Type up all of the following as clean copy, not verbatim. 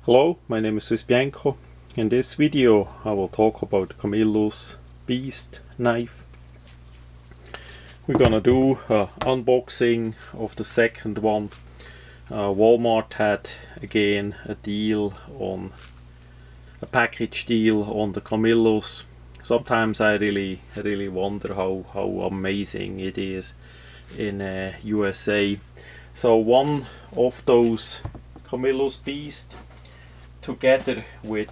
Hello, my name is swissbianco. In this video I will talk about camillus beast knife. We're gonna do an unboxing of the second one. Walmart had again a package deal on the camillus. Sometimes I really wonder how amazing it is in USA. So one of those camillus beast together with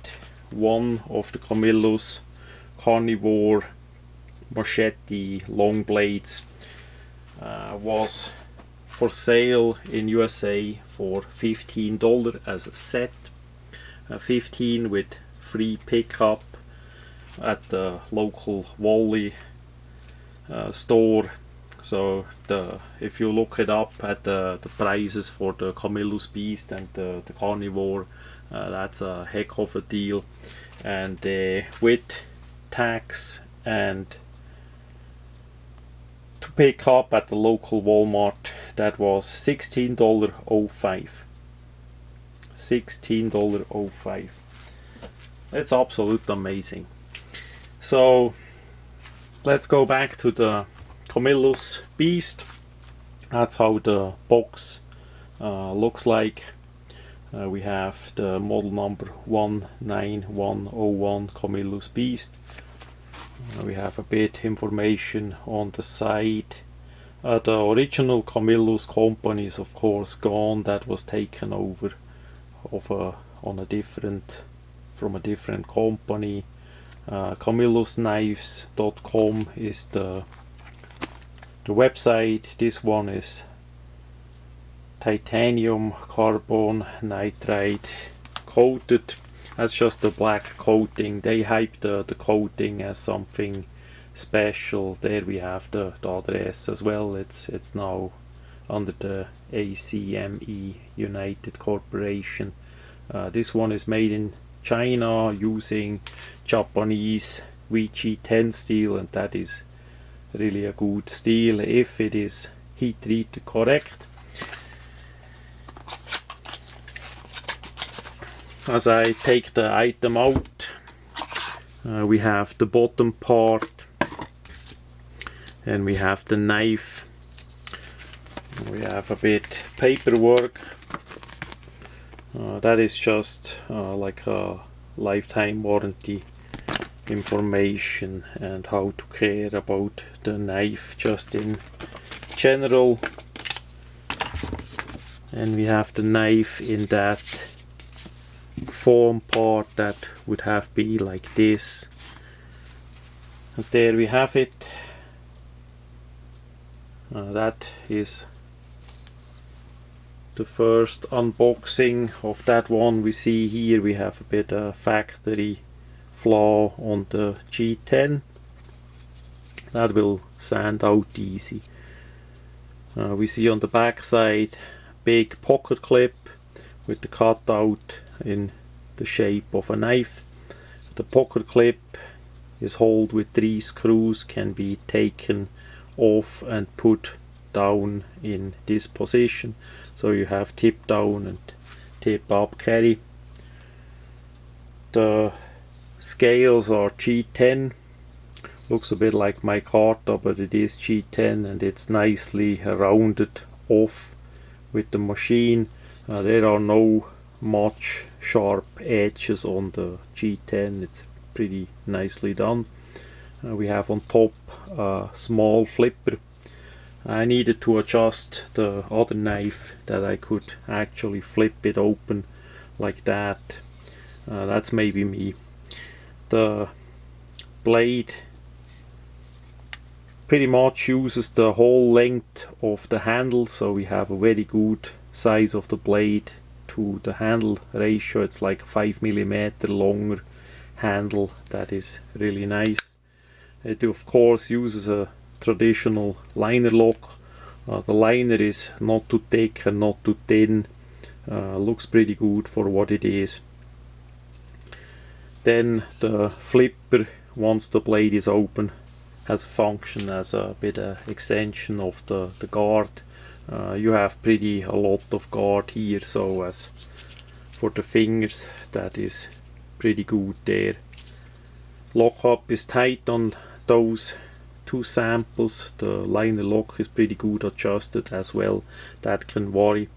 one of the camillus carnivore machete long blades was for sale in USA for $15 as a set. 15 with free pickup at the local Wally store. So if you look it up at the prices for the camillus beast and the carnivore, that's a heck of a deal. And with tax and to pick up at the local Walmart, that was $16.05. $16.05. It's absolutely amazing. So let's go back to the camillus beast. That's how the box looks like. We have the model number 19101 camillus beast. We have a bit information on the side. The original camillus company is of course gone. That was taken over from a different company. Camillusknives.com is the website. This one is titanium carbon nitride coated. That's just a black coating. They hype the coating as something special. There we have the address as well. It's now under the ACME United Corporation. This one is made in China using Japanese vg10 steel, and that is really a good steel if it is heat treated correct. As I take the item out, we have the bottom part, and we have the knife. We have a bit paperwork. That is just like a lifetime warranty information and how to care about the knife just in general. And we have the knife in that form part that would have be like this, and there we have it. That is the first unboxing of that one. We see here we have a bit of factory flaw on the G10 that will sand out easy. We see on the back side big pocket clip with the cutout in the shape of a knife. The pocket clip is held with 3 screws, can be taken off and put down in this position. So you have tip down and tip up carry. The scales are G10. Looks a bit like my Carta, but it is G10, and it's nicely rounded off with the machine. There are no much sharp edges on the G10. It's pretty nicely done. We have on top a small flipper. I needed to adjust the other knife that I could actually flip it open like that. That's maybe me. The blade pretty much uses the whole length of the handle, so we have a very good size of the blade to the handle ratio. It's like 5mm longer handle. That is really nice. It of course uses a traditional liner lock. The liner is not too thick and not too thin. Looks pretty good for what it is. Then the flipper, once the blade is open, has a function as a bit of extension of the guard. You have a lot of guard here, so as for the fingers, that is pretty good there. Lockup is tight on those two samples. The liner lock is pretty good adjusted as well, that can vary.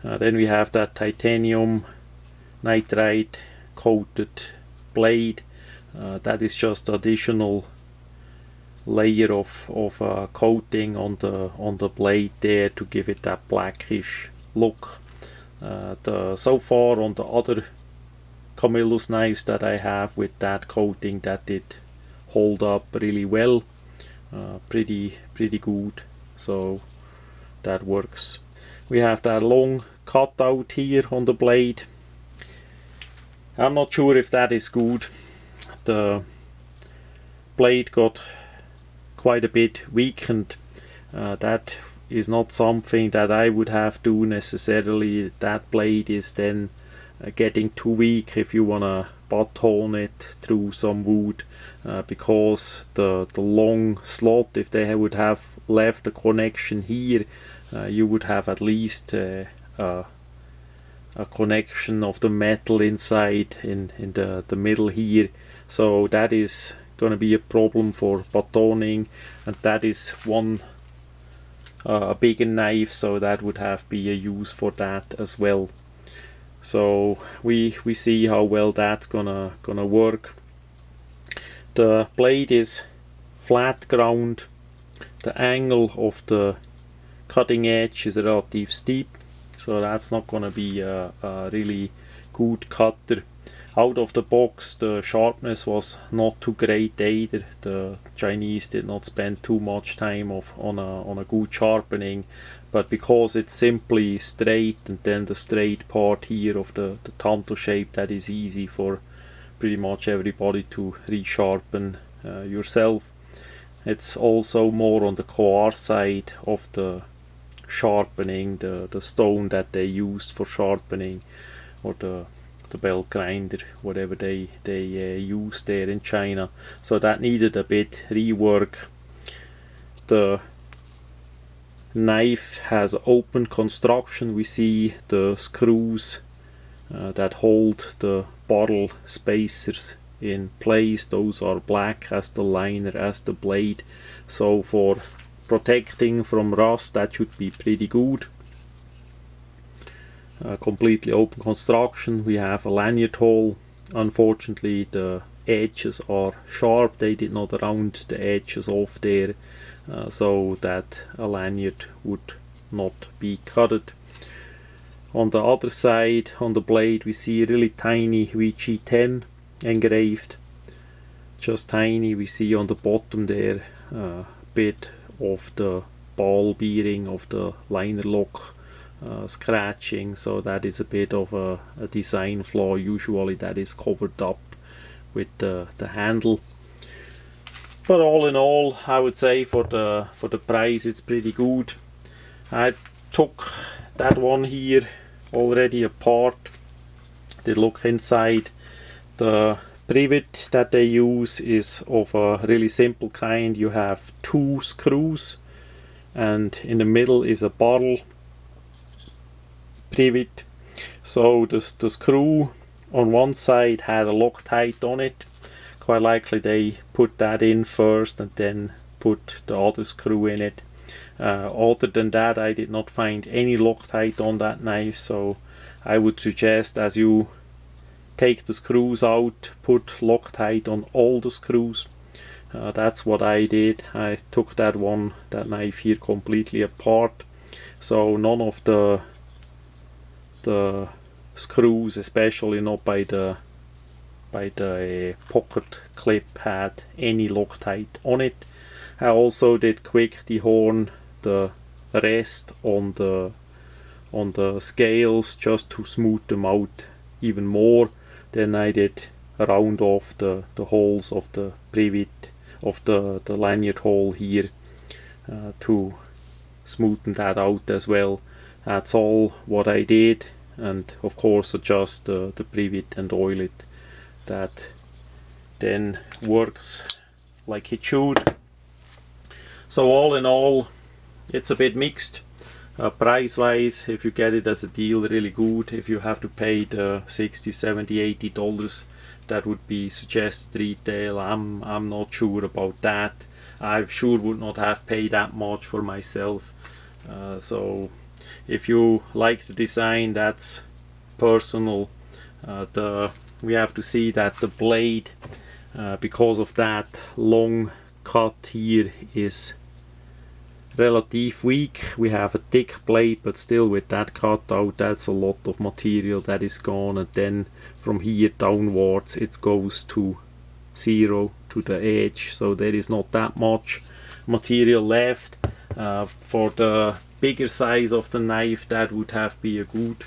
Then we have that titanium nitride coated blade. That is just additional layer of coating on the blade there to give it that blackish look. So far on the other camillus knives that I have with that coating, that did hold up really well, pretty good, so that works. We have that long cutout here on the blade. I'm not sure if that is good. The blade got quite a bit weakened. That is not something that I would have to necessarily. That blade is then getting too weak if you wanna butt hone it through some wood, because the long slot, if they would have left a connection here, you would have at least a connection of the metal inside in the middle here. So that is gonna be a problem for batoning, and that is one a bigger knife, so that would have be a use for that as well. So we see how well that's gonna work. The blade is flat ground. The angle of the cutting edge is relatively steep, so that's not gonna be a really good cutter. Out of the box, the sharpness was not too great either. The Chinese did not spend too much time on a good sharpening, but because it's simply straight, and then the straight part here of the tanto shape, that is easy for pretty much everybody to resharpen yourself. It's also more on the coarse side of the sharpening, the stone that they used for sharpening, or the belt grinder, whatever they use there in China. So that needed a bit rework. The knife has open construction. We see the screws that hold the bottle spacers in place. Those are black as the liner, as the blade. So for protecting from rust, that should be pretty good. Completely open construction. We have a lanyard hole. Unfortunately, the edges are sharp. They did not round the edges off there, so that a lanyard would not be cutted. On the other side, on the blade, we see a really tiny vg10 engraved, just tiny. We see on the bottom there a bit of the ball bearing of the liner lock scratching, so that is a bit of a design flaw. Usually that is covered up with the handle. But all in all, I would say for the price, it's pretty good. I took that one here already apart. Did look inside. The privet that they use is of a really simple kind. You have two screws, and in the middle is a bottle privet. So the screw on one side had a Loctite on it. Quite likely they put that in first and then put the other screw in it. Other than that, I did not find any Loctite on that knife, so I would suggest, as you take the screws out, put Loctite on all the screws. That's what I did. I took that knife here completely apart, so none of the screws, especially not by the pocket clip, had any Loctite on it. I also did quick dehorn the rest on the scales just to smooth them out even more. Then I did round off the holes of the privet, of the lanyard hole here, to smoothen that out as well. That's all what I did, and of course adjust the privet and oil it. That then works like it should. So all in all, it's a bit mixed. Price wise, if you get it as a deal, really good. If you have to pay the $60, $70, $80, that would be suggested retail. I'm not sure about that. I sure would not have paid that much for myself. So if you like the design, that's personal. We have to see that the blade, because of that long cut here, is relative weak. We have a thick blade, but still with that cut out, that's a lot of material that is gone, and then from here downwards it goes to zero to the edge, so there is not that much material left. For the bigger size of the knife, that would have been a good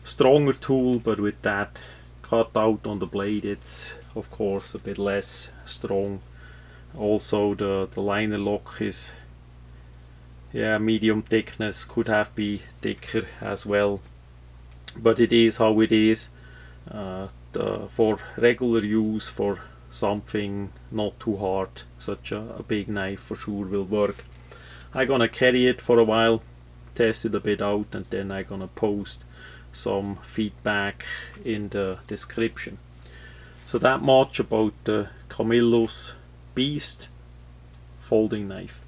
stronger tool, but with that cut out on the blade, it's of course a bit less strong. Also the liner lock is medium thickness, could have been thicker as well, but it is how it is. For regular use, for something not too hard, such a big knife for sure will work. I'm gonna carry it for a while, test it a bit out, and then I'm gonna post some feedback in the description. So that much about the Camillus Beast folding knife.